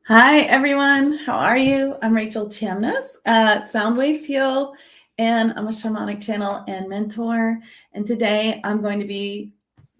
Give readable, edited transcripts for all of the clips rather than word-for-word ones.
Hi, everyone. How are you? I'm Rachel Chamness at Sound Waves Heal, and I'm a shamanic channel and mentor. And today I'm going to be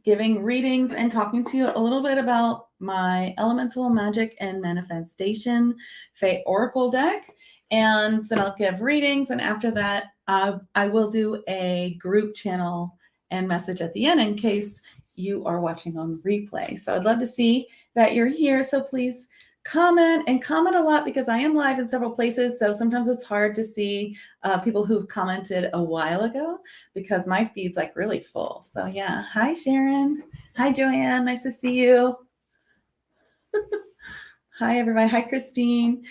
giving readings and talking to you a little bit about my Elemental Magic and Manifestation Fae Oracle deck. And then I'll give readings. And after that, I will do a group channel and message at the end in case you are watching on replay. So I'd love to see that you're here. So please comment a lot because I am live in several places. So sometimes it's hard to see people who've commented a while ago because my feed's like really full. So yeah. Hi, Sharon. Hi, Joanne. Nice to see you. Hi, everybody. Hi, Christine.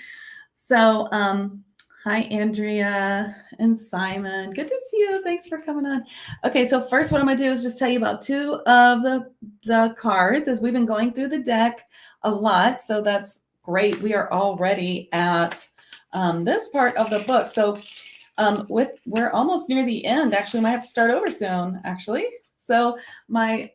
So, hi, Andrea and Simon. Good to see you. Thanks for coming on. Okay, so first what I'm going to do is just tell you about two of the cards as we've been going through the deck a lot. So that's great. We are already at this part of the book. So we're almost near the end. Actually, we might have to start over soon, actually. So my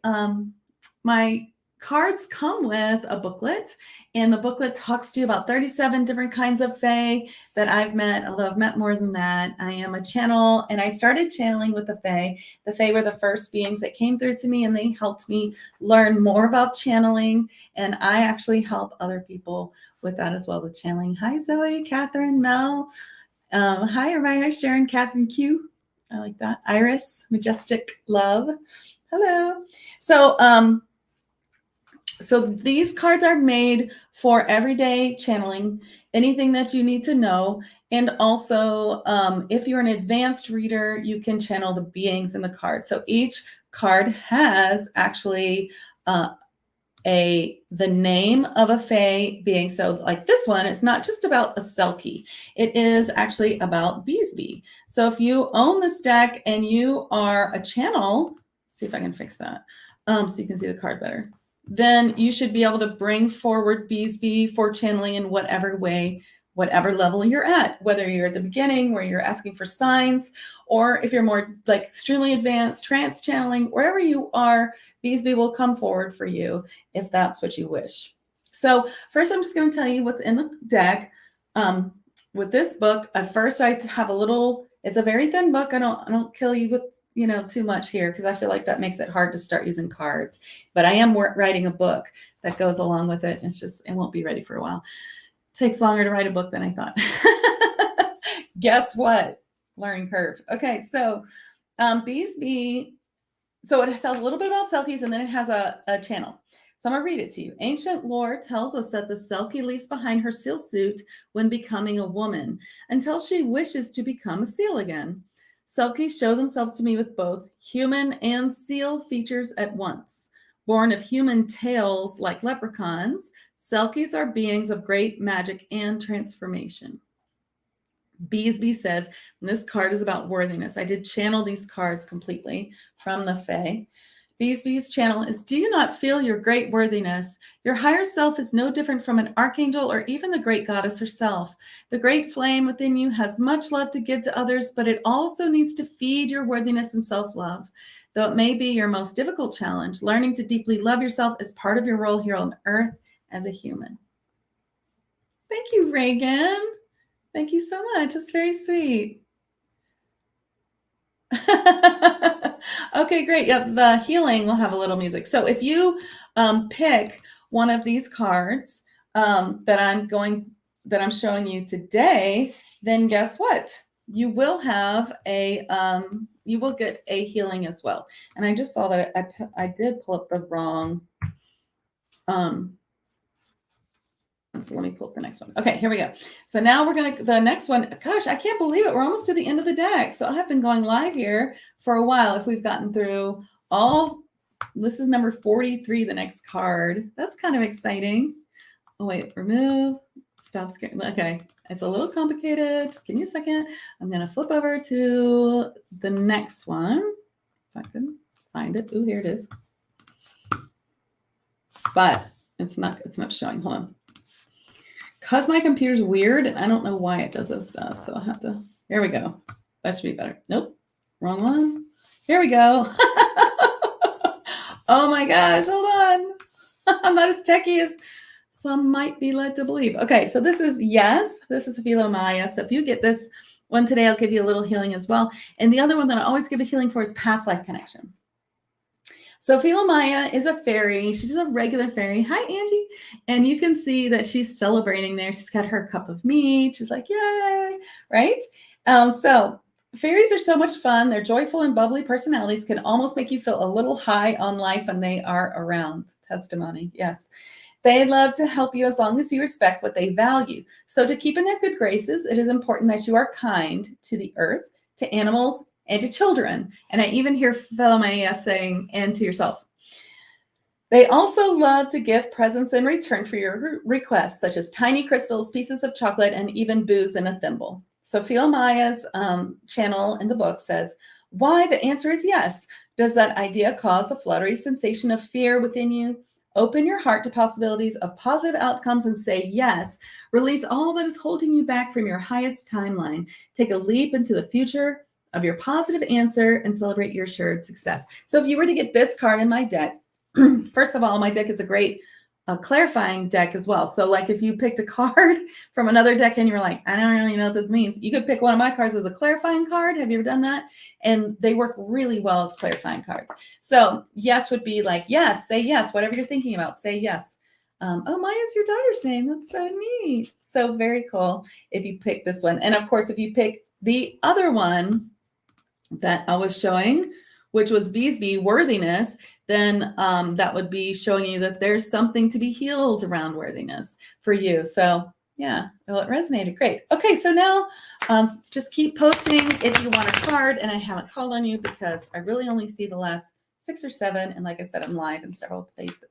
cards come with a booklet, and the booklet talks to you about 37 different kinds of Fae that I've met, although I've met more than that. I am a channel, and I started channeling with the Fae. The Fae were the first beings that came through to me, and they helped me learn more about channeling, and I actually help other people with that as well, with channeling. Hi, Zoe, Catherine, Mel. Hi, everybody. Hi, Sharon, Catherine Q. I like that. Iris, Majestic Love. Hello. So these cards are made for everyday channeling, anything that you need to know. And also, if you're an advanced reader, you can channel the beings in the card. So each card has actually the name of a Fae being. So like this one, it's not just about a Selkie. It is actually about Beesby. So if you own this deck and you are a channel, see if I can fix that so you can see the card better, then you should be able to bring forward Beesby for channeling in whatever way, whatever level you're at, whether you're at the beginning where you're asking for signs, or if you're more like extremely advanced trance channeling, wherever you are, Beesby will come forward for you if that's what you wish. So first, I'm just going to tell you what's in the deck. With this book, at first I have a little, it's a very thin book. I don't kill you with too much here because I feel like that makes it hard to start using cards. But I am writing a book that goes along with it. It's just, it won't be ready for a while. It takes longer to write a book than I thought. Guess what? Learning curve. Okay, so Beesby, so it tells a little bit about Selkies, and then it has a channel. So I'm going to read it to you. Ancient lore tells us that the Selkie leaves behind her seal suit when becoming a woman until she wishes to become a seal again. Selkies show themselves to me with both human and seal features at once. Born of human tails like leprechauns, Selkies are beings of great magic and transformation. Beesby says, and this card is about worthiness. I did channel these cards completely from the Fae. Beesby's channel is, do you not feel your great worthiness? Your higher self is no different from an archangel or even the great goddess herself. The great flame within you has much love to give to others, but it also needs to feed your worthiness and self-love. Though it may be your most difficult challenge, learning to deeply love yourself is part of your role here on earth as a human. Thank you, Reagan. Thank you so much. It's very sweet. Okay, great. Yeah, the healing will have a little music. So if you pick one of these cards that I'm showing you today, then guess what? You will have you will get a healing as well. And I just saw that I did pull up the wrong. So let me pull up the next one. Okay, here we go. So now the next one, gosh, I can't believe it. We're almost to the end of the deck. So I have been going live here for a while. If we've gotten through this is number 43, the next card. That's kind of exciting. Oh, wait, remove, stop scaring. Okay, it's a little complicated. Just give me a second. I'm going to flip over to the next one. If I can find it. Ooh, here it is. But it's not showing. Hold on. Because my computer's weird, and I don't know why it does this stuff. So I'll have to, here we go. That should be better. Nope, wrong one. Here we go. Oh my gosh, hold on. I'm not as techy as some might be led to believe. Okay, so this is yes. This is Philomaia. So if you get this one today, I'll give you a little healing as well. And the other one that I always give a healing for is past life connection. So Philomaia is a fairy. She's a regular fairy. Hi, Angie. And you can see that she's celebrating there. She's got her cup of meat. She's like, yay, right? So fairies are so much fun. Their joyful and bubbly personalities can almost make you feel a little high on life when they are around. Testimony, yes. They love to help you as long as you respect what they value. So to keep in their good graces, it is important that you are kind to the earth, to animals, and to children. And I even hear Philomaia saying, and to yourself. They also love to give presents in return for your requests, such as tiny crystals, pieces of chocolate, and even booze in a thimble. So Philomaia's channel in the book says, why? The answer is yes. Does that idea cause a fluttery sensation of fear within you? Open your heart to possibilities of positive outcomes and say yes. Release all that is holding you back from your highest timeline. Take a leap into the future of your positive answer and celebrate your assured success. So if you were to get this card in my deck, first of all, my deck is a great clarifying deck as well. So like if you picked a card from another deck and you're like, I don't really know what this means, you could pick one of my cards as a clarifying card. Have you ever done that? And they work really well as clarifying cards. So yes would be like, yes, say yes. Whatever you're thinking about, say yes. Oh, Maya's your daughter's name. That's so neat. So very cool if you pick this one. And of course, if you pick the other one that I was showing, which was Beesby worthiness, then that would be showing you that there's something to be healed around worthiness for you. So yeah, well, it resonated. Great. Okay, so now just keep posting if you want a card, and I haven't called on you because I really only see the last 6 or 7. And like I said, I'm live in several places.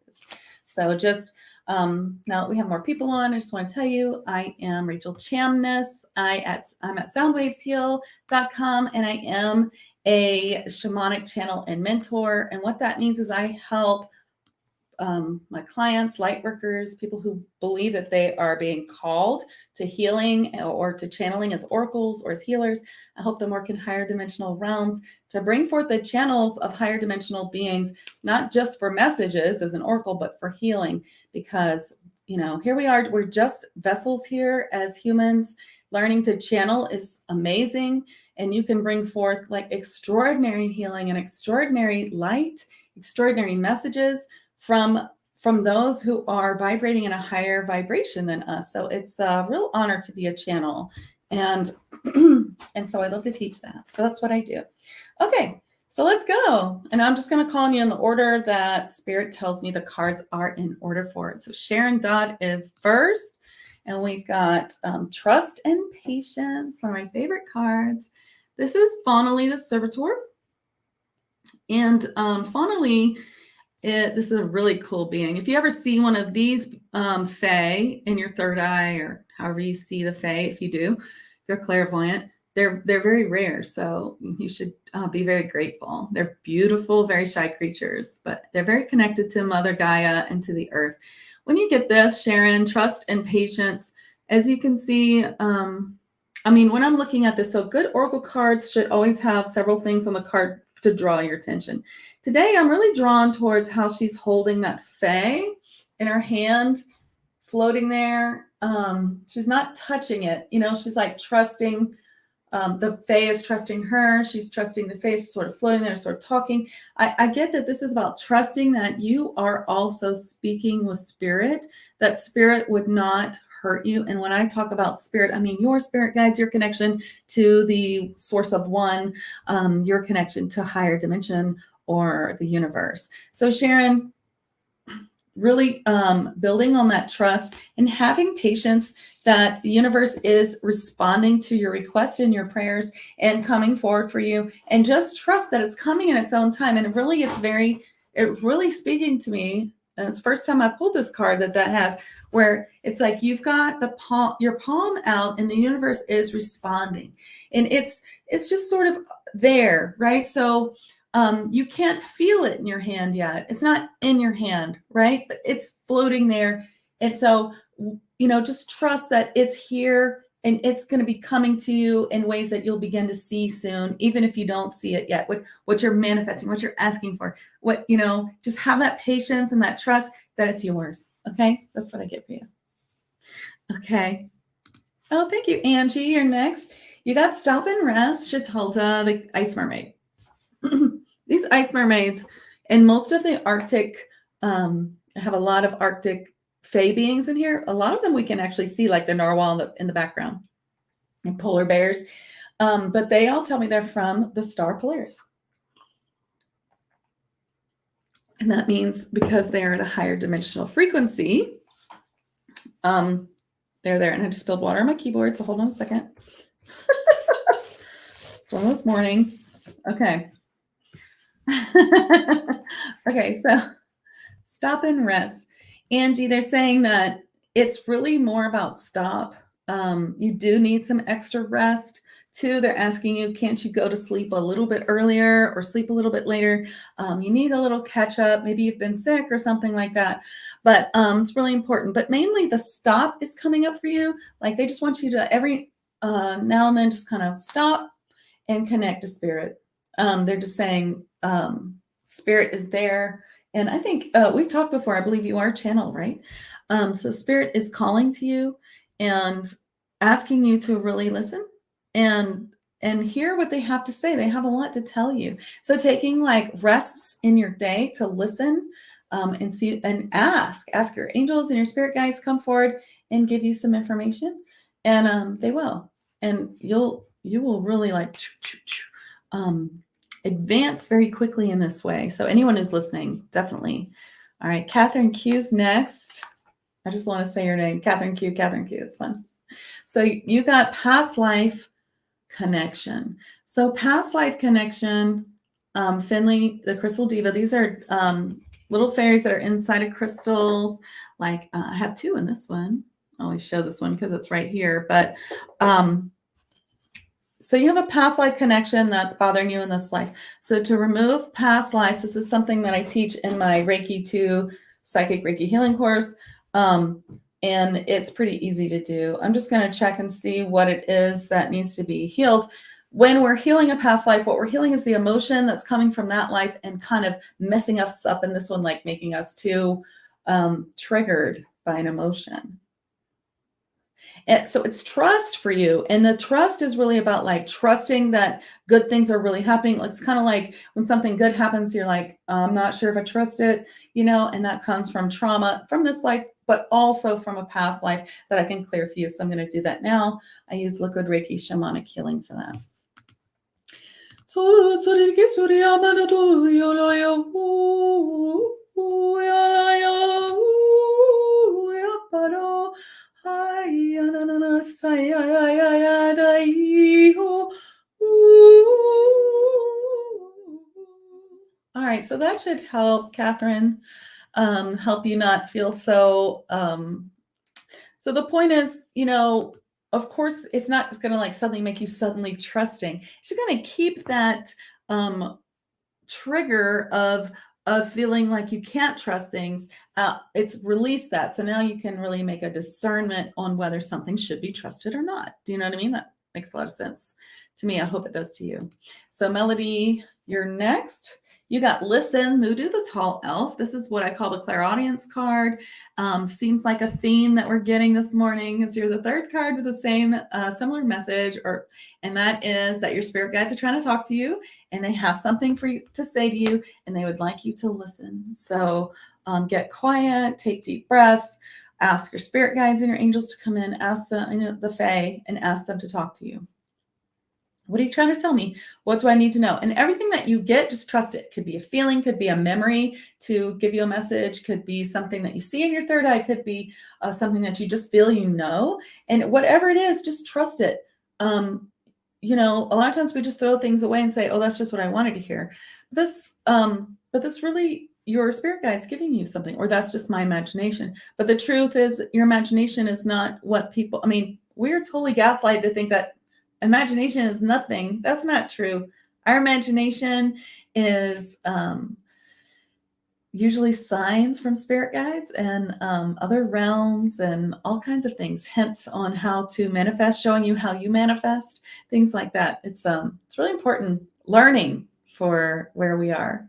So just now that we have more people on, I just want to tell you, I am Rachel Chamness. I'm at soundwavesheal.com, and I am a shamanic channel and mentor. And what that means is I help my clients, light workers, people who believe that they are being called to healing or to channeling as oracles or as healers. I help them work in higher dimensional realms to bring forth the channels of higher dimensional beings, not just for messages as an oracle, but for healing. Because, you know, here we are, we're just vessels here as humans. Learning to channel is amazing. And you can bring forth like extraordinary healing and extraordinary light, extraordinary messages from those who are vibrating in a higher vibration than us. So it's a real honor to be a channel. And, and so I love to teach that. So that's what I do. Okay, so let's go. And I'm just going to call on you in the order that Spirit tells me the cards are in order for it. So Sharon Dodd is first. And we've got Trust and Patience, one of my favorite cards. This is Faunally the Servitor. And Faunally, this is a really cool being. If you ever see one of these Fae in your third eye, or however you see the Fae, if you do, if you're clairvoyant, they're very rare. So you should be very grateful. They're beautiful, very shy creatures, but they're very connected to Mother Gaia and to the earth. When you get this, Sharon, Trust and Patience, as you can see, I mean, when I'm looking at this, so good oracle cards should always have several things on the card to draw your attention. Today, I'm really drawn towards how she's holding that Fae in her hand, floating there. She's not touching it. You know, she's like trusting. The Fae is trusting her. She's trusting the Fae. She's sort of floating there, sort of talking. I get that this is about trusting that you are also speaking with Spirit, that Spirit would not hurt you. And when I talk about Spirit, I mean your spirit guides, your connection to the source of one, your connection to higher dimension or the universe. So Sharon, really building on that trust and having patience that the universe is responding to your request and your prayers and coming forward for you, and just trust that it's coming in its own time. And it's really speaking to me. And it's the first time I pulled this card that has, where it's like you've got your palm out and the universe is responding, and it's just sort of there, right? So you can't feel it in your hand yet. It's not in your hand, right? But it's floating there. And so, you know, just trust that it's here and it's going to be coming to you in ways that you'll begin to see soon, even if you don't see it yet. What you're manifesting, what you're asking for, just have that patience and that trust that it's yours. Okay, that's what I get for you. Okay. Oh, thank you, Angie. You're next. You got Stop and Rest, Shatalda, the ice mermaid. These ice mermaids, and most of the Arctic, have a lot of Arctic Fae beings in here. A lot of them we can actually see, like the narwhal in the background, and polar bears. But they all tell me they're from the star Polaris. And that means because they are at a higher dimensional frequency, they're there. And I just spilled water on my keyboard, so hold on a second. It's one of those mornings. Okay. Okay, so stop and rest. Angie, they're saying that it's really more about stop. You do need some extra rest. Two, they're asking you, can't you go to sleep a little bit earlier or sleep a little bit later? You need a little catch up. Maybe you've been sick or something like that. But it's really important. But mainly the stop is coming up for you. Like they just want you to every now and then just kind of stop and connect to spirit. They're just saying spirit is there. And I think we've talked before. I believe you are a channel, right? So spirit is calling to you and asking you to really listen and hear what they have to say. They have a lot to tell you. So taking like rests in your day to listen and see and ask your angels and your spirit guides come forward and give you some information, and they will, and you will really like advance very quickly in this way. So anyone who's listening, definitely. All right, Catherine Q's next. I just want to say your name, Catherine Q. Catherine Q. It's fun. So you got past life connection. So past life connection, Finley, the crystal diva. These are little fairies that are inside of crystals. Like I have two in this one. I always show this one because it's right here. But so you have a past life connection that's bothering you in this life. So to remove past lives, this is something that I teach in my Reiki 2 Psychic Reiki Healing course. And it's pretty easy to do. I'm just going to check and see what it is that needs to be healed. When we're healing a past life, what we're healing is the emotion that's coming from that life and kind of messing us up in this one, like making us too triggered by an emotion. And so it's trust for you. And the trust is really about like trusting that good things are really happening. It's kind of like when something good happens, you're like, I'm not sure if I trust it, and that comes from trauma from this life, but also from a past life that I can clear for you. So I'm going to do that now. I use liquid Reiki shamanic healing for that. All right, so that should help, Catherine, help you not feel so. So the point is, of course, it's not going to like suddenly make you suddenly trusting. It's just going to keep that trigger of feeling like you can't trust things. It's released that. So now you can really make a discernment on whether something should be trusted or not. Do you know what I mean? That makes a lot of sense to me. I hope it does to you. So Melody, you're next. You got Listen, Mudu the Tall Elf. This is what I call the clairaudience card. Seems like a theme that we're getting this morning is you're the third card with the same similar message, and that is that your spirit guides are trying to talk to you and they have something for you to say to you and they would like you to listen. So get quiet, take deep breaths, ask your spirit guides and your angels to come in, ask the Fae and ask them to talk to you. What are you trying to tell me? What do I need to know? And everything that you get, just trust it. Could be a feeling, could be a memory to give you a message, could be something that you see in your third eye, could be something that you just feel and whatever it is, just trust it. A lot of times we just throw things away and say, oh, that's just what I wanted to hear. But this really, your spirit guide's giving you something, or that's just my imagination. But the truth is your imagination is not what people, we're totally gaslighted to think that imagination is nothing. That's not true. Our imagination is usually signs from spirit guides and other realms and all kinds of things, hints on how to manifest, showing you how you manifest, things like that. It's really important learning for where we are.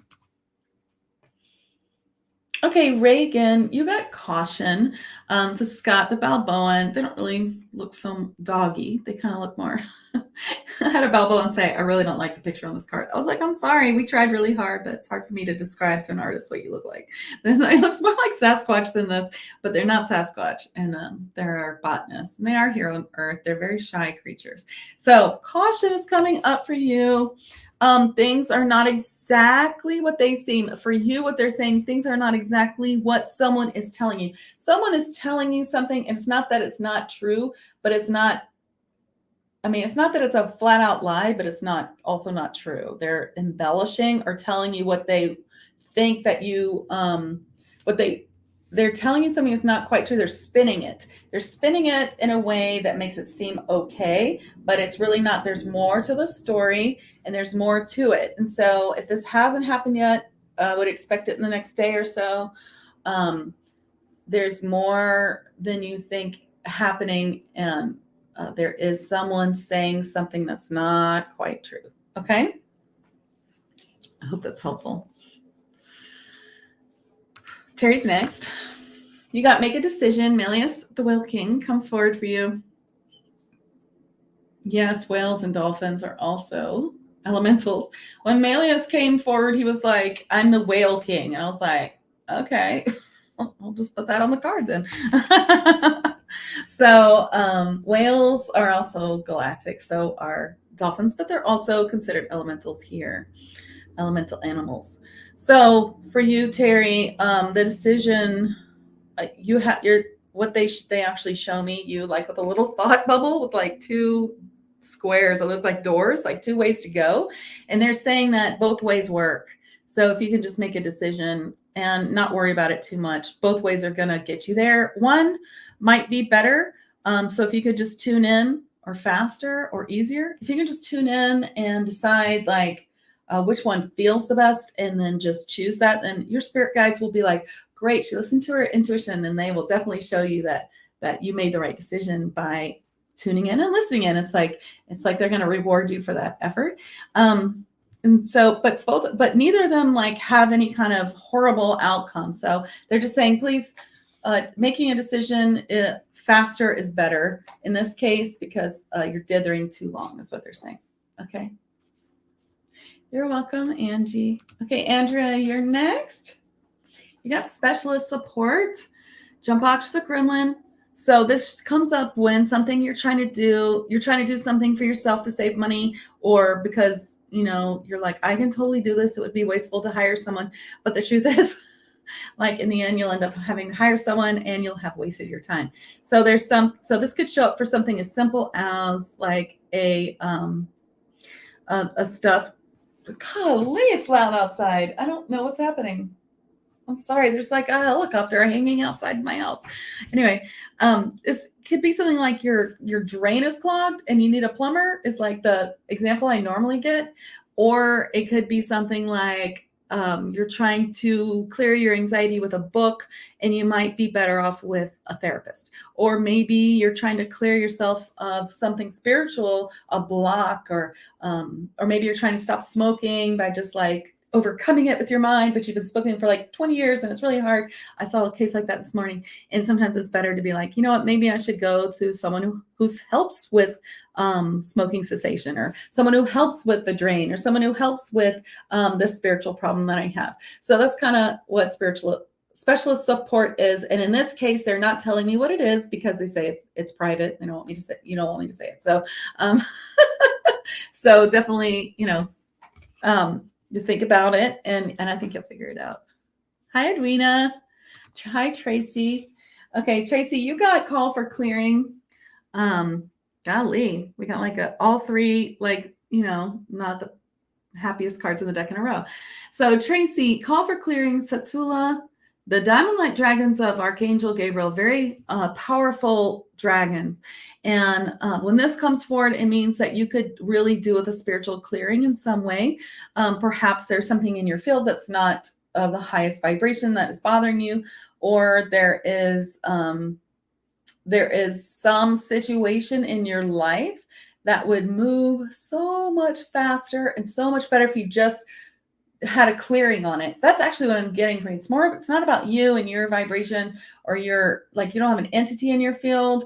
Okay, Reagan, you got caution. For Scott, the Balboan, they don't really look so doggy. They kind of look more. I had a Balboan say, I really don't like the picture on this card. I was like, I'm sorry. We tried really hard, but it's hard for me to describe to an artist what you look like. It looks more like Sasquatch than this, but they're not Sasquatch. And they're botanists. And they are here on Earth. They're very shy creatures. So caution is coming up for you. Things are not exactly what they seem. For you, what they're saying, things are not exactly what someone is telling you. Someone is telling you something, and it's not that it's not true, but it's not, I mean, it's not that it's a flat out lie, but it's not also not true. They're embellishing or telling you what they think that you, what they're telling you something is not quite true. They're spinning it. They're spinning it in a way that makes it seem okay, but it's really not. There's more to the story and there's more to it. And so if this hasn't happened yet, I would expect it in the next day or so. There's more than you think happening. And there is someone saying something that's not quite true. Okay. I hope that's helpful. Terry's next. You got make a decision. Melius, the Whale King, comes forward for you. Yes, whales and dolphins are also elementals. When Melius came forward, he was like, I'm the Whale King. And I was like, okay, I'll just put that on the card then. So whales are also galactic. So are dolphins, but they're also considered elementals here, elemental animals. So for you, Terry, the decision you have what they actually show me you like with a little thought bubble with like two squares that look like doors, like two ways to go, and they're saying that both ways work. So if you can just make a decision and not worry about it too much, both ways are going to get you there. One might be better. So if you could just tune in, or faster or easier, if you can just tune in and decide like which one feels the best and then just choose that, then your spirit guides will be like, great, she listened to her intuition, and they will definitely show you that you made the right decision by tuning in and listening in. It's like they're going to reward you for that effort. And so, but neither of them like have any kind of horrible outcome. So they're just saying, please, making a decision faster is better in this case, because you're dithering too long is what they're saying. Okay. You're welcome, Angie. Okay, Andrea, you're next. You got specialist support. Jump box the gremlin. So this comes up when something you're trying to do something for yourself to save money, or because, you're like, I can totally do this. It would be wasteful to hire someone. But the truth is, like in the end, you'll end up having to hire someone and you'll have wasted your time. So so this could show up for something as simple as like a stuff. Golly, it's loud outside. I don't know what's happening. I'm sorry. There's like a helicopter hanging outside my house. Anyway, this could be something like your drain is clogged and you need a plumber is like the example I normally get. Or it could be something like you're trying to clear your anxiety with a book and you might be better off with a therapist. Or maybe you're trying to clear yourself of something spiritual, a block, or maybe you're trying to stop smoking by just like overcoming it with your mind, but you've been smoking for like 20 years and it's really hard. I saw a case like that this morning. And sometimes it's better to be like, you know what, maybe I should go to someone who helps with smoking cessation, or someone who helps with the drain, or someone who helps with this spiritual problem that I have. So that's kind of what specialist support is. And in this case, they're not telling me what it is because they say it's private. They don't want me to say, you don't want me to say it. So, so definitely, you think about it, and I think you'll figure it out. Hi, Edwina. Hi, Tracy. Okay, Tracy, you got call for clearing. Golly, we got like all three, like, not the happiest cards in the deck in a row. So Tracy, call for clearing, Satsula, the Diamond Light Dragons of Archangel Gabriel, very powerful dragons. And when this comes forward, it means that you could really do with a spiritual clearing in some way. Perhaps there's something in your field that's not of the highest vibration that is bothering you, or there is some situation in your life that would move so much faster and so much better if you just had a clearing on it. That's actually what I'm getting from you. It's not about you and your vibration, or your, like, you don't have an entity in your field,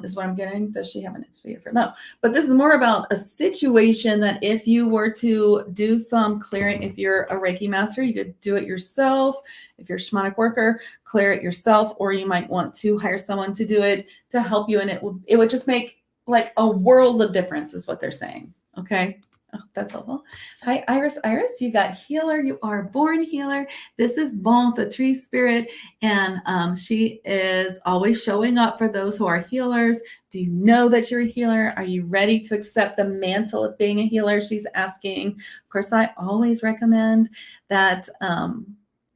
is what I'm getting. Does she have an entity for? No, but this is more about a situation that if you were to do some clearing, if you're a Reiki master, you could do it yourself. If you're a shamanic worker, clear it yourself, or you might want to hire someone to do it to help you. And it would just make like a world of difference, is what they're saying. Okay. Oh, that's helpful. Hi, Iris. Iris, you got healer. You are born healer. This is Bon, the tree spirit, and she is always showing up for those who are healers. Do you know that you're a healer? Are you ready to accept the mantle of being a healer? She's asking. Of course, I always recommend that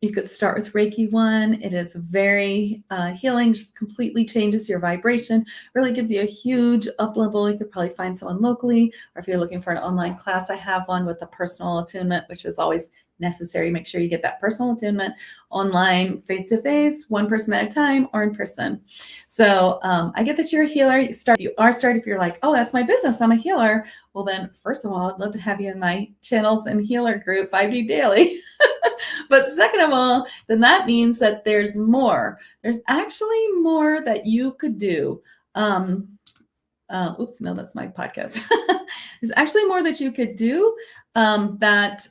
you could start with Reiki 1. It is very healing, just completely changes your vibration, really gives you a huge up level. You could probably find someone locally, or if you're looking for an online class, I have one with a personal attunement, which is always necessary. Make sure you get that personal attunement online, face-to-face, one person at a time, or in person. So I get that you're a healer. You are started if you're like, oh, that's my business, I'm a healer. Well, then first of all, I'd love to have you in my channels and healer group, 5D Daily. But second of all, then that means that there's more. There's actually more that you could do. Oops, no, that's my podcast. There's actually more that you could do that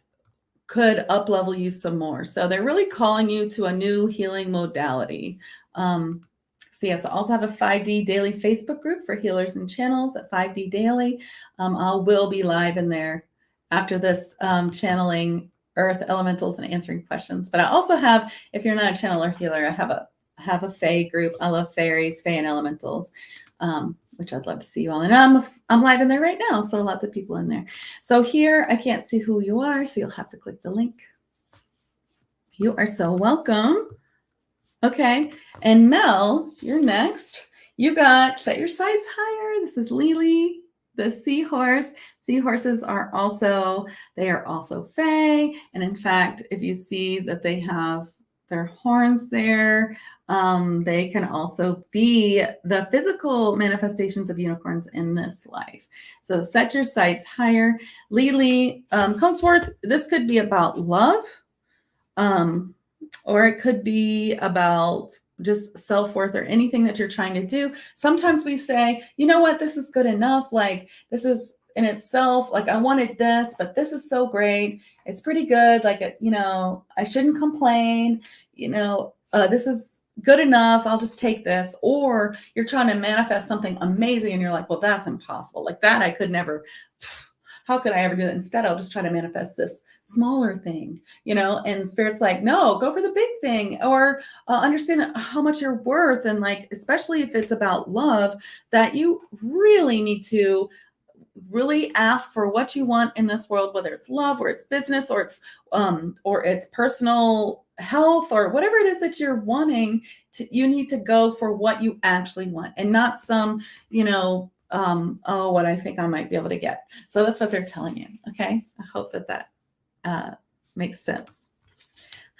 could up level you some more. So they're really calling you to a new healing modality. So yes, I also have a 5D Daily Facebook group for healers and channels at 5D Daily. I will be live in there after this channeling earth elementals and answering questions. But I also have, if you're not a channeler healer, I have a Fae group. I love fairies, Fae and elementals, which I'd love to see you all. And I'm live in there right now, so lots of people in there. So here, I can't see who you are, so you'll have to click the link. You are so welcome. Okay, and Mel, you're next. You got set your sights higher. This is Lily, the seahorse. Seahorses are also Fae. And in fact, if you see that they have their horns there, they can also be the physical manifestations of unicorns in this life. So set your sights higher. Lily comes forth. This could be about love, or it could be about just self-worth or anything that you're trying to do. Sometimes we say, you know what, this is good enough. Like, this is in itself, like, I wanted this, but this is so great. It's pretty good. Like, I shouldn't complain. This is good enough. I'll just take this. Or you're trying to manifest something amazing and you're like, well, that's impossible. Like that, I could never. How could I ever do that? Instead, I'll just try to manifest this smaller thing, and Spirit's like, no, go for the big thing, or understand how much you're worth. And like, especially if it's about love, that you really need to really ask for what you want in this world, whether it's love or it's business or it's personal health or whatever it is that you're wanting to. You need to go for what you actually want and not some, what I think I might be able to get. So that's what they're telling you. Okay. I hope that makes sense.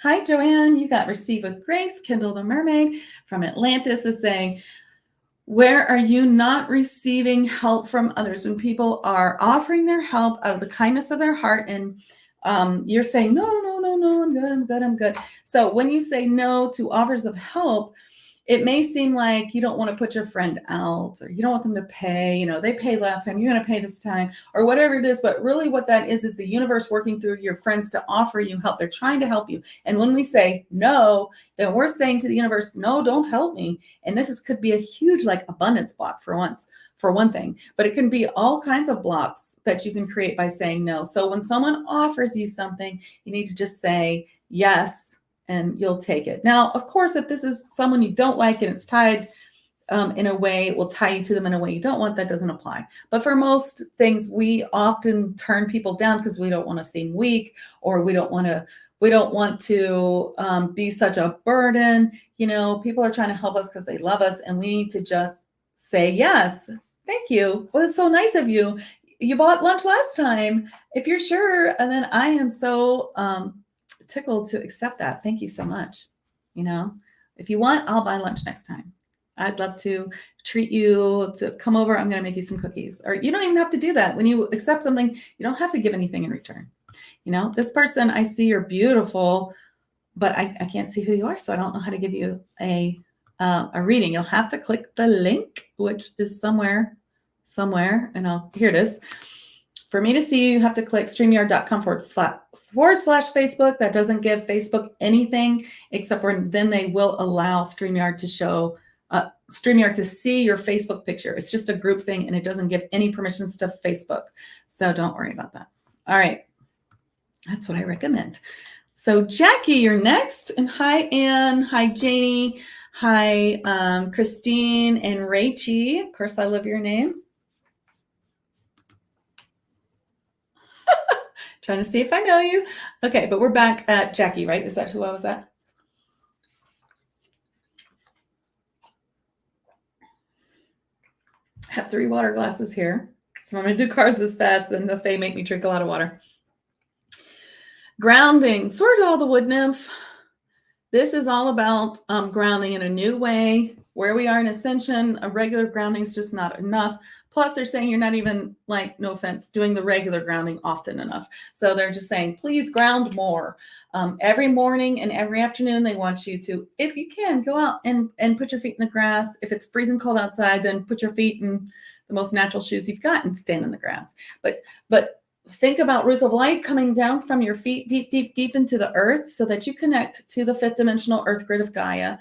Hi, Joanne. You got Receive with Grace. Kindle the Mermaid from Atlantis is saying, where are you not receiving help from others? When people are offering their help out of the kindness of their heart and you're saying, no, I'm good. So when you say no to offers of help, it may seem like you don't want to put your friend out, or you don't want them to pay, they paid last time, you're going to pay this time, or whatever it is. But really what that is the universe working through your friends to offer you help. They're trying to help you. And when we say no, then we're saying to the universe, no, don't help me. And could be a huge abundance block for one thing, but it can be all kinds of blocks that you can create by saying no. So when someone offers you something, you need to just say yes, and you'll take it. Now, of course, if this is someone you don't like and it's tied in a way, it will tie you to them in a way you don't want, that doesn't apply. But for most things, we often turn people down because we don't want to seem weak, or we don't want to be such a burden. People are trying to help us because they love us, and we need to just say yes. Thank you. Well, it's so nice of you. You bought lunch last time. If you're sure, and then I am so tickled to accept that. Thank you so much. If you want, I'll buy lunch next time. I'd love to treat you, to come over. I'm going to make you some cookies. Or you don't even have to do that. When you accept something, you don't have to give anything in return. You know, this person, I see you're beautiful, but I can't see who you are. So I don't know how to give you a reading. You'll have to click the link, which is somewhere, and here it is. For me to see you, you have to click StreamYard.com/Facebook. That doesn't give Facebook anything except for then they will allow StreamYard to show StreamYard to see your Facebook picture. It's just a group thing and it doesn't give any permissions to Facebook. So don't worry about that. All right. That's what I recommend. So Jackie, you're next. And hi, Anne. Hi, Janie. Hi, Christine and Rachie. Of course, I love your name. Trying to see if I know you. Okay, but we're back at Jackie, right? Is that who I was at? I have 3 water glasses here. So I'm going to do cards as fast, then the Fae make me drink a lot of water. Grounding. Sword all the Wood Nymph. This is all about grounding in a new way. Where we are in ascension, a regular grounding is just not enough. Plus, they're saying you're not even, like, no offense, doing the regular grounding often enough. So they're just saying, please ground more. Every morning and every afternoon, they want you to, if you can, go out and put your feet in the grass. If it's freezing cold outside, then put your feet in the most natural shoes you've got and stand in the grass. But think about roots of light coming down from your feet deep, deep, deep into the earth so that you connect to the 5th dimensional earth grid of Gaia.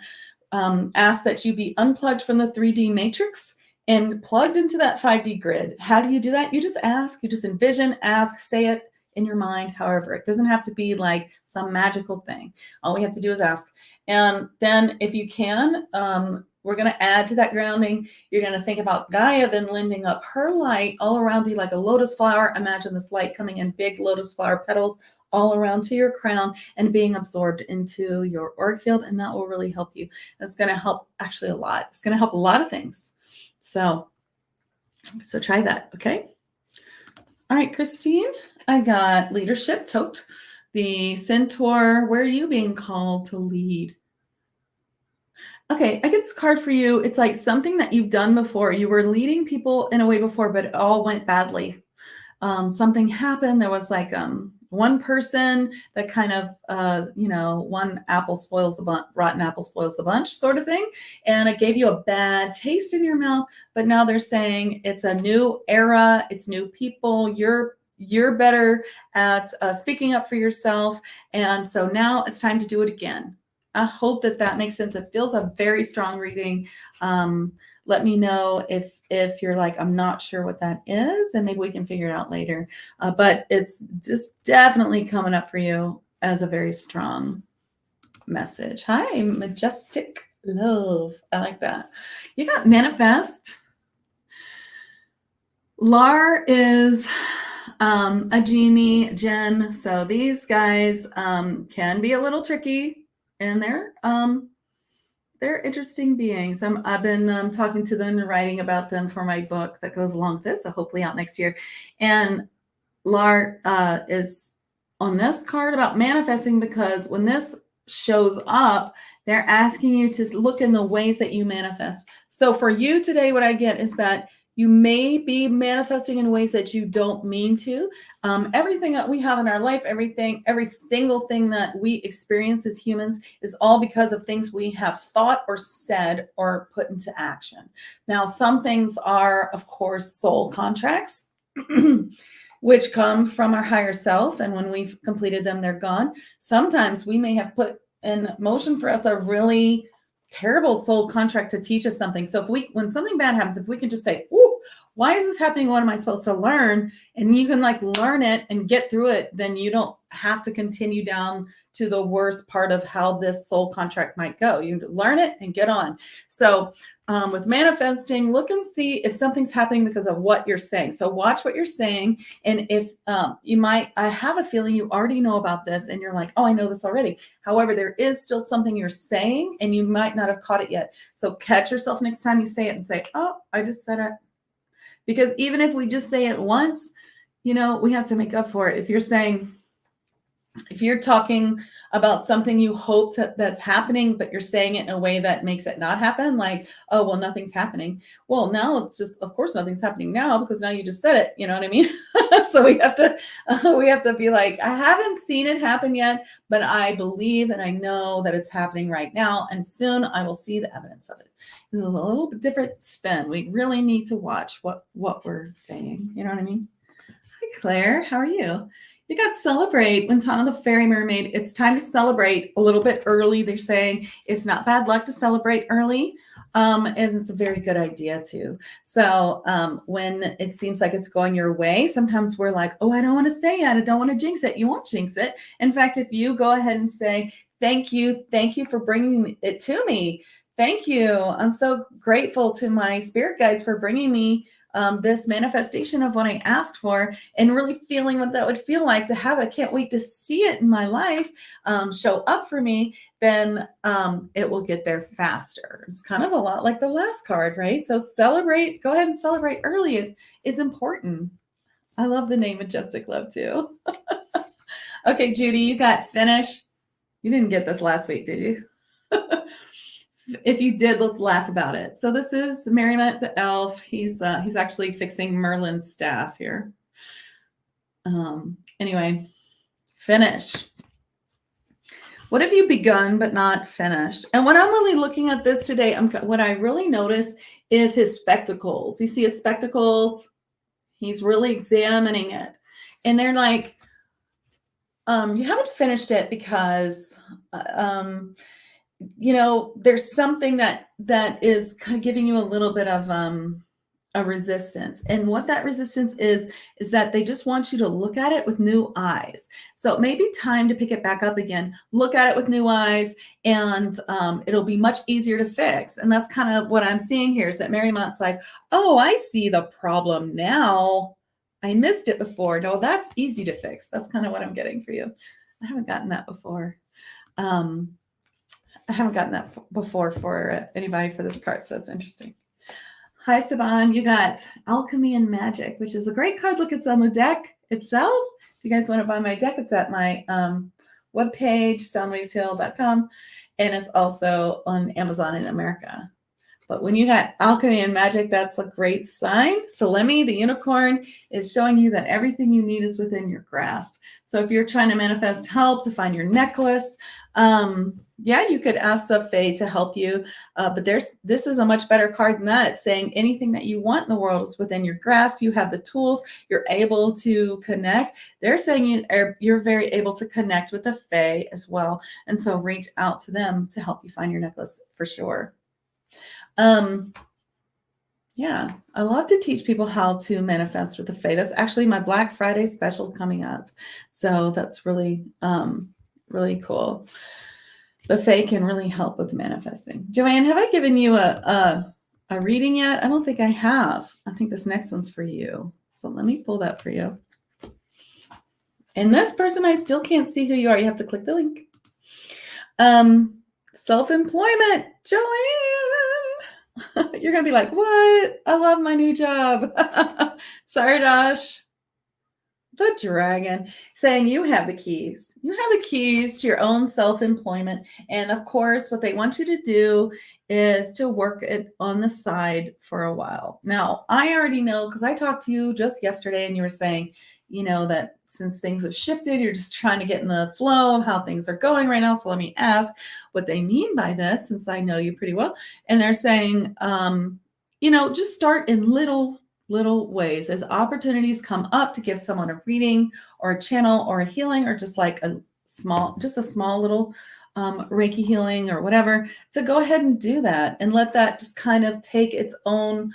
Ask that you be unplugged from the 3D matrix and plugged into that 5D grid. How do you do that? You just ask, you just envision, ask, say it in your mind, however. It doesn't have to be like some magical thing. All we have to do is ask. And then if you can, we're going to add to that grounding. You're going to think about Gaia then lending up her light all around you like a lotus flower. Imagine this light coming in big lotus flower petals all around to your crown and being absorbed into your auric field. And that will really help you. It's going to help actually a lot. It's going to help a lot of things. So try that. Okay. All right, Christine, I got leadership, tote, the centaur. Where are you being called to lead? Okay, I get this card for you. It's like something that you've done before. You were leading people in a way before, but it all went badly. Something happened. There was like one person that kind of, one apple spoils the bunch, rotten apple spoils the bunch sort of thing. And it gave you a bad taste in your mouth. But now they're saying it's a new era. It's new people. You're better at speaking up for yourself. And so now it's time to do it again. I hope that makes sense. It feels a very strong reading. Let me know if you're like, I'm not sure what that is, and maybe we can figure it out later. But it's just definitely coming up for you as a very strong message. Hi, Majestic Love. I like that. You got Manifest. Lar is a genie, Jen. So these guys can be a little tricky. And they're interesting beings. I've been talking to them and writing about them for my book that goes along with this, so hopefully out next year. And Lar is on this card about manifesting because when this shows up, they're asking you to look in the ways that you manifest. So for you today, what I get is that you may be manifesting in ways that you don't mean to. Everything that we have in our life, every single thing that we experience as humans is all because of things we have thought or said or put into action. Now, some things are, of course, soul contracts, which come from our higher self. And when we've completed them, they're gone. Sometimes we may have put in motion for us a really terrible soul contract to teach us something. So when something bad happens, if we can just say, ooh, why is this happening? What am I supposed to learn? And you can like learn it and get through it. Then you don't have to continue down to the worst part of how this soul contract might go. You learn it and get on. So with manifesting, look and see if something's happening because of what you're saying. So watch what you're saying. And if I have a feeling you already know about this and you're like, oh, I know this already. However, there is still something you're saying and you might not have caught it yet. So catch yourself next time you say it and say, oh, I just said it. Because even if we just say it once, we have to make up for it. If you're saying, if you're talking about something you hope that's happening, but you're saying it in a way that makes it not happen, like, oh, well, nothing's happening. Well, now it's just, of course, nothing's happening now because now you just said it. You know what I mean? So we have to be like, I haven't seen it happen yet, but I believe and I know that it's happening right now, and soon I will see the evidence of it. This was a little bit different spin. We really need to watch what we're saying. You know what I mean? Hi, Claire. How are you? You got celebrate when Tana the Fairy Mermaid. It's time to celebrate a little bit early. They're saying it's not bad luck to celebrate early. And it's a very good idea too. So when it seems like it's going your way, sometimes we're like, oh, I don't want to say it. I don't want to jinx it. You won't jinx it. In fact, if you go ahead and say, thank you for bringing it to me. Thank you. I'm so grateful to my spirit guides for bringing me this manifestation of what I asked for, and really feeling what that would feel like to have it. I can't wait to see it in my life show up for me. Then it will get there faster. It's kind of a lot like the last card, right? So celebrate, go ahead and celebrate early. It's important. I love the name Majestic Love too. Okay, Judy, you got finish. You didn't get this last week, did you? If you did, let's laugh about it. So this is Merriment the elf. He's actually fixing Merlin's staff here. Anyway, finish. What have you begun but not finished? And when I'm really looking at this today, what I really notice is his spectacles. You see his spectacles? He's really examining it. And they're like, you haven't finished it because there's something that is kind of giving you a little bit of a resistance. And what that resistance is that they just want you to look at it with new eyes. So it may be time to pick it back up again, look at it with new eyes, and it'll be much easier to fix. And that's kind of what I'm seeing here, is that Marimont's like, oh, I see the problem now. I missed it before. No, that's easy to fix. That's kind of what I'm getting for you. I haven't gotten that before. I haven't gotten that before for anybody for this card, so it's interesting. Hi, Saban. You got Alchemy and Magic, which is a great card. Look, it's on the deck itself. If you guys want to buy my deck, it's at my webpage, soundwaveshill.com, and it's also on Amazon in America. But when you got Alchemy and Magic, that's a great sign. Selemi, the unicorn, is showing you that everything you need is within your grasp. So if you're trying to manifest help to find your necklace, you could ask the Fae to help you. But this is a much better card than that. It's saying anything that you want in the world is within your grasp. You have the tools. You're able to connect. They're saying you're very able to connect with the Fae as well. And so reach out to them to help you find your necklace for sure. I love to teach people how to manifest with the Fae. That's actually my Black Friday special coming up. So that's really, really cool. The Fae can really help with manifesting. Joanne, have I given you a reading yet? I don't think I have. I think this next one's for you. So let me pull that for you. And this person, I still can't see who you are. You have to click the link. Self-employment, Joanne. You're going to be like, what? I love my new job. Sardash, the dragon, saying you have the keys. You have the keys to your own self-employment. And of course, what they want you to do is to work it on the side for a while. Now, I already know, because I talked to you just yesterday and you were saying, that since things have shifted, you're just trying to get in the flow of how things are going right now. So let me ask what they mean by this, since I know you pretty well. And they're saying, just start in little ways. As opportunities come up to give someone a reading or a channel or a healing, or just like a small little Reiki healing or whatever, to go ahead and do that and let that just kind of take its own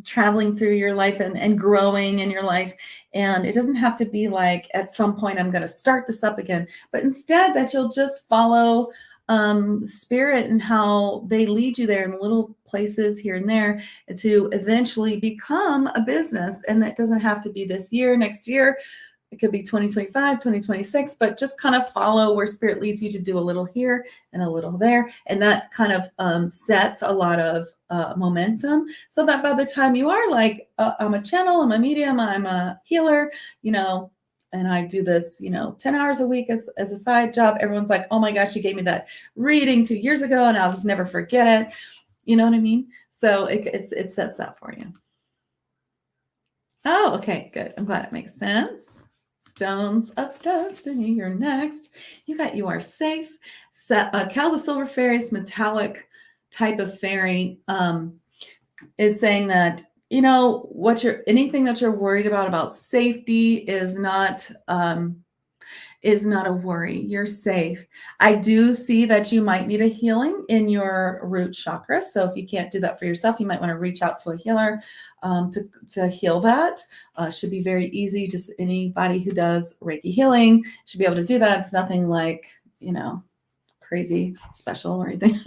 traveling through your life and growing in your life. And it doesn't have to be like, at some point, I'm going to start this up again, but instead that you'll just follow spirit and how they lead you there in little places here and there to eventually become a business. And that doesn't have to be this year, next year. It could be 2025, 2026, but just kind of follow where spirit leads you to do a little here and a little there. And that kind of sets a lot of momentum, so that by the time you are like, I'm a channel, I'm a medium, I'm a healer, and I do this, 10 hours a week as a side job, everyone's like, oh my gosh, you gave me that reading 2 years ago and I'll just never forget it. You know what I mean? So it sets that for you. Oh, okay, good. I'm glad it makes sense. Stones of Destiny, you're next. You are safe. So, Cal the Silver Fairy's metallic type of fairy is saying that, anything that you're worried about safety is not a worry. You're safe. I do see that you might need a healing in your root chakra. So if you can't do that for yourself, you might want to reach out to a healer to heal that. Should be very easy. Just anybody who does Reiki healing should be able to do that. It's nothing like, crazy special or anything.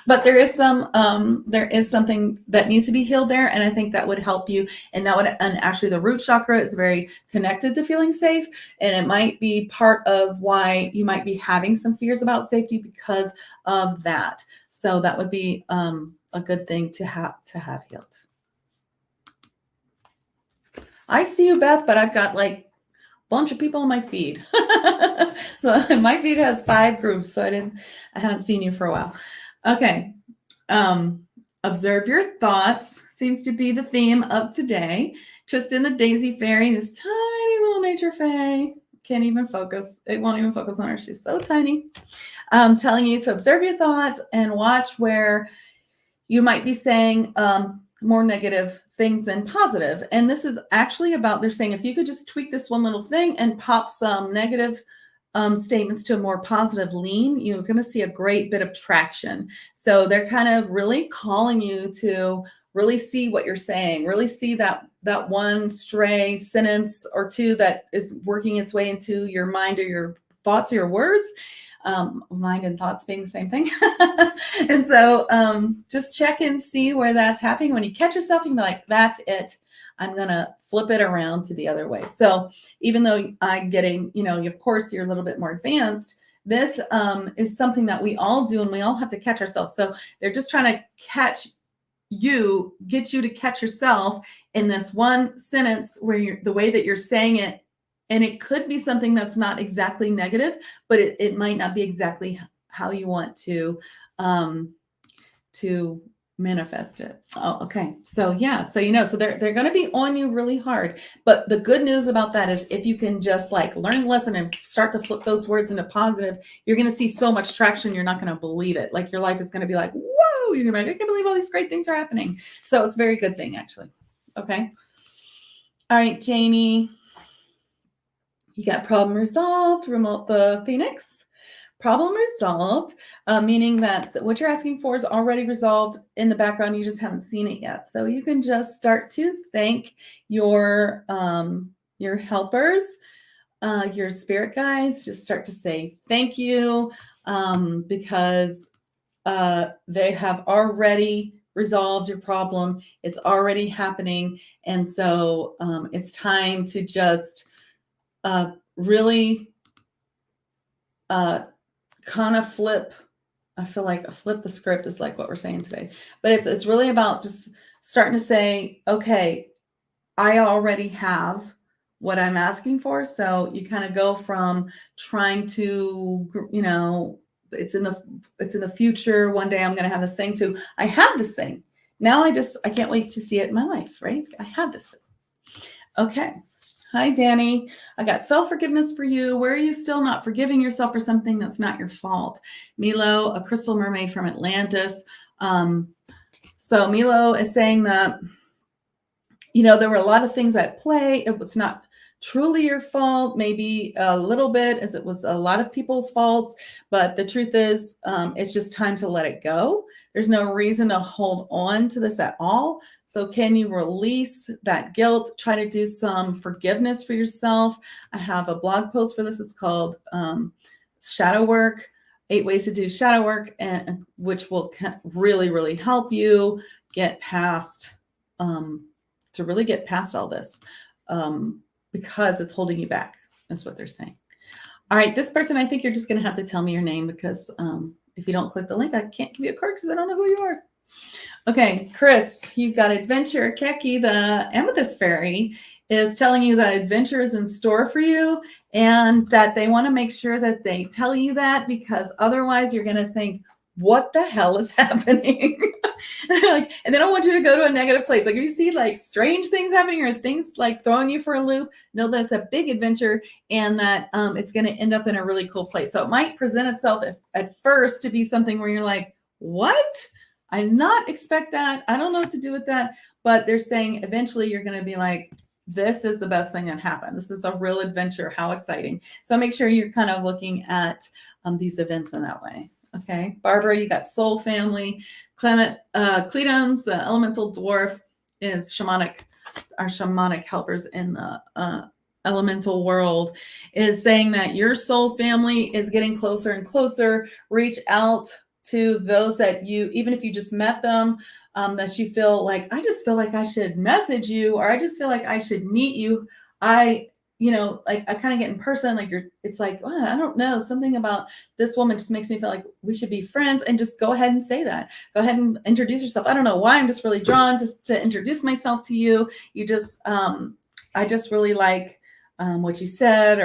But there is something that needs to be healed there, and I think that would help you. And actually the root chakra is very connected to feeling safe, and it might be part of why you might be having some fears about safety because of that. So that would be a good thing to have healed. I see you, Beth, but I've got like bunch of people on my feed. So my feed has 5 groups, so I haven't seen you for a while. Okay. Observe your thoughts seems to be the theme of today. Tristan the Daisy Fairy, this tiny little nature fae, can't even focus. It won't even focus on her. She's so tiny. Telling you to observe your thoughts and watch where you might be saying more negative things than positive. And this is actually about, they're saying, if you could just tweak this one little thing and pop some negative statements to a more positive lean, you're going to see a great bit of traction. So they're kind of really calling you to really see what you're saying, really see that one stray sentence or two that is working its way into your mind or your thoughts or your words. Mind and thoughts being the same thing. And so just check and see where that's happening. When you catch yourself, you can be like, that's it. I'm going to flip it around to the other way. So even though I'm getting, of course, you're a little bit more advanced, this is something that we all do, and we all have to catch ourselves. So they're just trying to get you to catch yourself in this one sentence where the way that you're saying it. And it could be something that's not exactly negative, but it might not be exactly how you want to manifest it. Oh, okay. So yeah, so they're going to be on you really hard. But the good news about that is if you can just like learn the lesson and start to flip those words into positive, you're going to see so much traction. You're not going to believe it. Like your life is going to be like, whoa, you're going to be like, I can't believe all these great things are happening. So it's a very good thing, actually. Okay. All right, Jamie. You got problem resolved, remote the Phoenix. Problem resolved, meaning that what you're asking for is already resolved in the background. You just haven't seen it yet. So you can just start to thank your helpers, your spirit guides. Just start to say thank you because they have already resolved your problem. It's already happening. And so it's time to just really kind of flip. I feel like a flip the script is like what we're saying today, but it's really about just starting to say, okay, I already have what I'm asking for. So you kind of go from trying to, it's in the future. One day I'm going to have this thing, to I have this thing. Now I can't wait to see it in my life, right? I have this thing. Okay. Hi, Danny. I got self-forgiveness for you. Where are you still not forgiving yourself for something that's not your fault? Milo, a crystal mermaid from Atlantis. So Milo is saying that, there were a lot of things at play. It was not truly your fault, maybe a little bit, as it was a lot of people's faults. But the truth is, it's just time to let it go. There's no reason to hold on to this at all. So can you release that guilt? Try to do some forgiveness for yourself. I have a blog post for this. It's called Shadow Work, 8 Ways to Do Shadow Work, and which will really, really help you get past, to really get past all this, because it's holding you back. That's what they're saying. All right, this person, I think you're just going to have to tell me your name, because if you don't click the link, I can't give you a card because I don't know who you are. Okay, Chris, you've got Adventure Keki, the Amethyst Fairy, is telling you that adventure is in store for you, and that they want to make sure that they tell you that, because otherwise you're going to think, what the hell is happening? Like, and they don't want you to go to a negative place. Like if you see like strange things happening or things like throwing you for a loop, know that it's a big adventure, and that it's going to end up in a really cool place. So it might present itself at first to be something where you're like, what? I did not expect that. I don't know what to do with that. But they're saying eventually you're going to be like, this is the best thing that happened. This is a real adventure. How exciting. So make sure you're kind of looking at these events in that way. Okay, Barbara, you got Soul Family. Clement, Cletons, the elemental dwarf, is our shamanic helpers in the elemental world, is saying that your soul family is getting closer and closer. Reach out to those that you, even if you just met them, that you feel like, I just feel like I should message you, or I just feel like I should meet you. Like I kind of get in person, like it's like, well, I don't know, something about this woman just makes me feel like we should be friends, and just go ahead and say that. Go ahead and introduce yourself. I don't know why, I'm just really drawn to introduce myself to you. You just, I just really like what you said,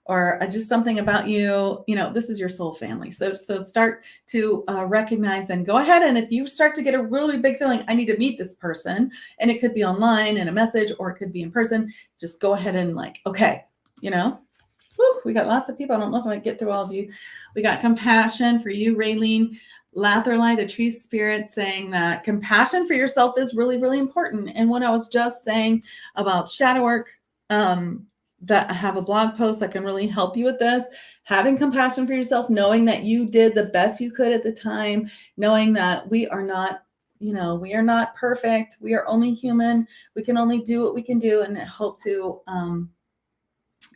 or just something about you, this is your soul family. So start to recognize, and go ahead. And if you start to get a really big feeling, I need to meet this person, and it could be online in a message, or it could be in person, just go ahead and like, okay, whew, we got lots of people. I don't know if I can get through all of you. We got compassion for you, Raylene. Latherlai, the tree spirit, saying that compassion for yourself is really, really important. And what I was just saying about shadow work, that I have a blog post that can really help you with this. Having compassion for yourself, knowing that you did the best you could at the time, knowing that we are not perfect. We are only human. We can only do what we can do, and hope to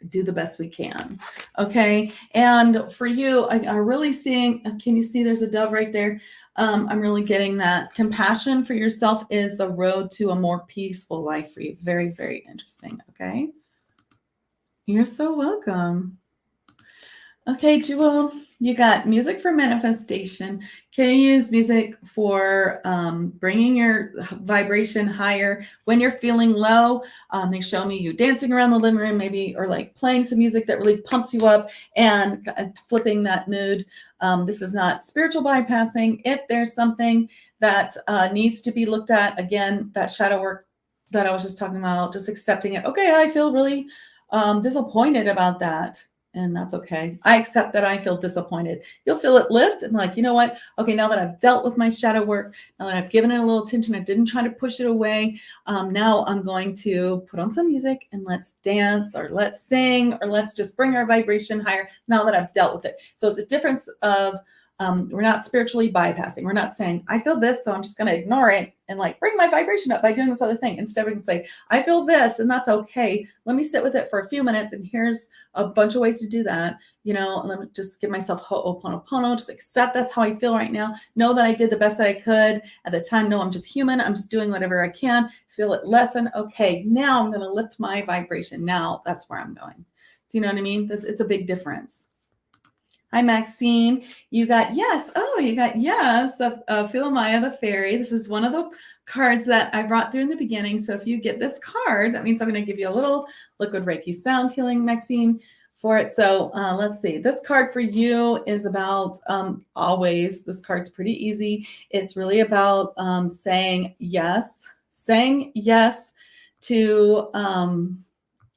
do the best we can. Okay. And for you, I'm really seeing, can you see there's a dove right there? I'm really getting that compassion for yourself is the road to a more peaceful life for you. Very, very interesting. Okay. You're so welcome. Okay, Jewel, you got music for manifestation. Can you use music for bringing your vibration higher when you're feeling low? They show me you dancing around the living room, maybe, or like playing some music that really pumps you up and flipping that mood. This is not spiritual bypassing. If there's something that needs to be looked at, again, that shadow work that I was just talking about, just accepting it. Okay, I feel really disappointed about that. And that's okay. I accept that I feel disappointed. You'll feel it lift, and like, you know what? Okay, now that I've dealt with my shadow work, now that I've given it a little attention, I didn't try to push it away. Now I'm going to put on some music, and let's dance, or let's sing, or let's just bring our vibration higher now that I've dealt with it. So it's a difference of, we're not spiritually bypassing. We're not saying, I feel this, so I'm just going to ignore it and like bring my vibration up by doing this other thing. Instead, we can say, I feel this, and that's okay. Let me sit with it for a few minutes, and here's a bunch of ways to do that. And let me just give myself ho'oponopono. Just accept that's how I feel right now. Know that I did the best that I could at the time. No, I'm just human. I'm just doing whatever I can. Feel it lessen. Okay, now I'm going to lift my vibration. Now that's where I'm going. Do you know what I mean? It's a big difference. Hi, Maxine. You got yes. Oh, you got yes. The Philemia, the fairy. This is one of the cards that I brought through in the beginning. So if you get this card, that means I'm going to give you a little liquid Reiki sound healing, Maxine, for it. So let's see. This card for you is about always. This card's pretty easy. It's really about saying yes to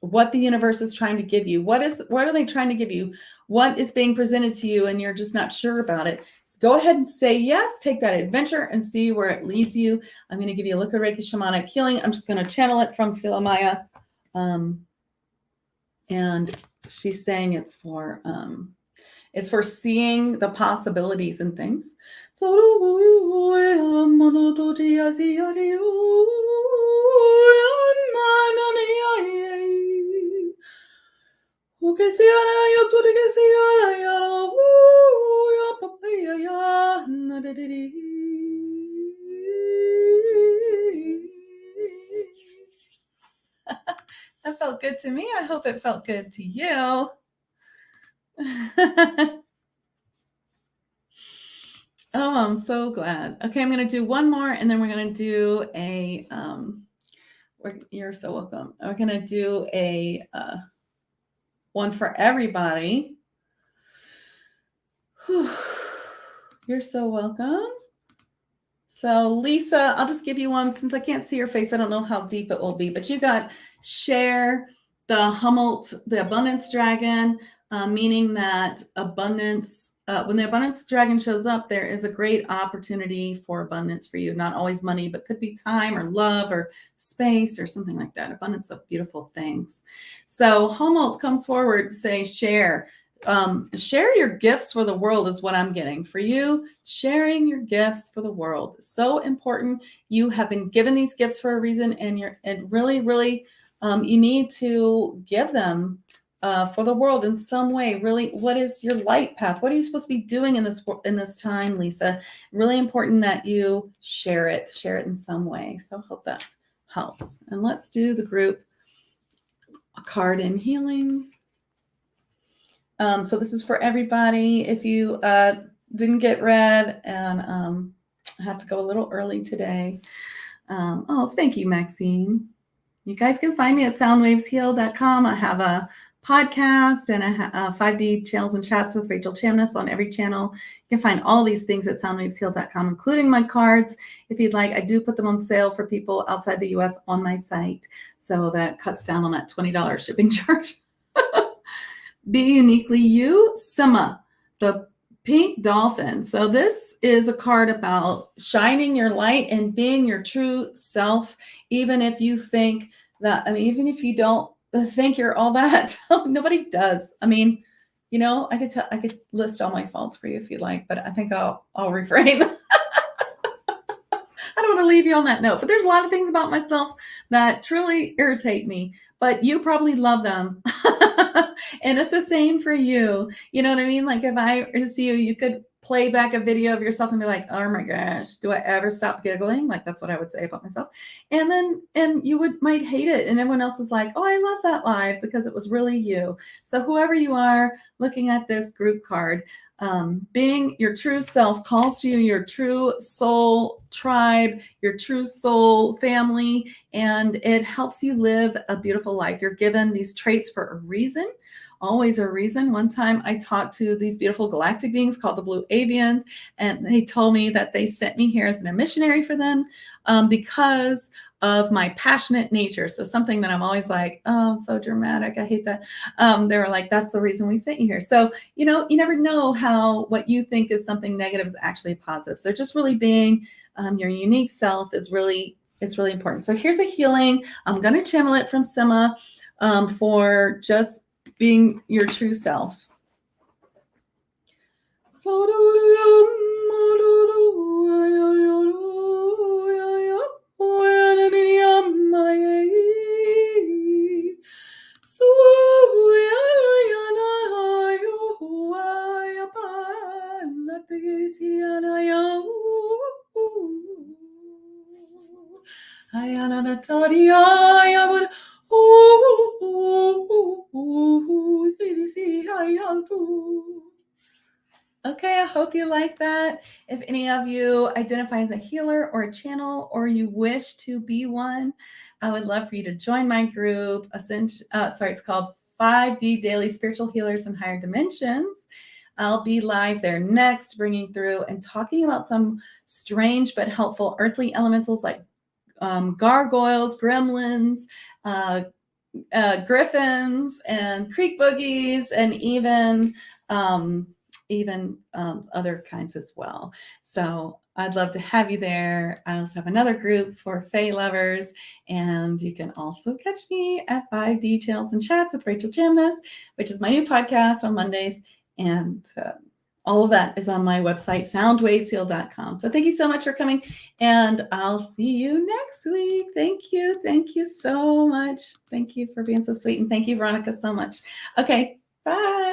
what the universe is trying to give you. What are they trying to give you? What is being presented to you and you're just not sure about it? So go ahead and say yes, take that adventure and see where it leads you. I'm going to give you a liquid Reiki shamanic healing. I'm just going to channel it from Philemia. And she's saying it's for seeing the possibilities and things. That felt good to me. I hope it felt good to you. Oh, I'm so glad. Okay, I'm going to do one more, and then we're going to do a You're so welcome. We're going to do a one for everybody. Whew. You're so welcome. So Lisa, I'll just give you one since I can't see your face. I don't know how deep it will be, but you got share the Hummelt, the abundance dragon, meaning that abundance, when the abundance dragon shows up, there is a great opportunity for abundance for you. Not always money, but could be time or love or space or something like that. Abundance of beautiful things. So Hummelt comes forward to say, share your gifts for the world is what I'm getting for you. Sharing your gifts for the world is so important. You have been given these gifts for a reason, and really, you need to give them for the world in some way. Really, what is your light path? What are you supposed to be doing in this time, Lisa? Really important that you share it in some way. So I hope that helps. And let's do the group card in healing. So this is for everybody. If you didn't get read, and I have to go a little early today. Thank you, Maxine. You guys can find me at soundwavesheal.com. I have a podcast and I have 5D channels and chats with Rachel Chamness on every channel. You can find all these things at soundwavesheal.com, including my cards. If you'd like, I do put them on sale for people outside the US on my site. So that cuts down on that $20 shipping charge. Be uniquely you, Sima, the pink dolphin. So this is a card about shining your light and being your true self, even if you think that, even if you don't think you're all that, nobody does. I could list all my faults for you if you'd like, but I think I'll refrain. I don't want to leave you on that note, but there's a lot of things about myself that truly irritate me, but you probably love them. And it's the same for you. You know what I mean? Like if I were to see you, you could play back a video of yourself and be like, oh my gosh, do I ever stop giggling? Like that's what I would say about myself. And you might hate it. And everyone else is like, oh, I love that live because it was really you. So whoever you are looking at this group card, being your true self calls to you your true soul tribe, your true soul family, and it helps you live a beautiful life. You're given these traits for a reason, always a reason. One time I talked to these beautiful galactic beings called the Blue Avians, and they told me that they sent me here as a missionary for them because of my passionate nature. So something that I'm always like, oh, so dramatic. I hate that. They were like, that's the reason we sent you here. So, you never know how what you think is something negative is actually positive. So just really being your unique self it's really important. So here's a healing. I'm going to channel it from Sima for just being your true self. Okay, I hope you like that. If any of you identify as a healer or a channel, or you wish to be one, I would love for you to join my group. It's called 5D Daily Spiritual Healers in Higher Dimensions. I'll be live there next, bringing through and talking about some strange but helpful earthly elementals like gargoyles, gremlins, griffins, and creek boogies, and even other kinds as well. So I'd love to have you there. I also have another group for Fae lovers, and you can also catch me at 5D Channels and Chats with Rachel Chamness, which is my new podcast on Mondays, and all of that is on my website, soundwavesheal.com. So thank you so much for coming, and I'll see you next week. Thank you. Thank you so much. Thank you for being so sweet, and thank you, Veronica, so much. Okay, bye.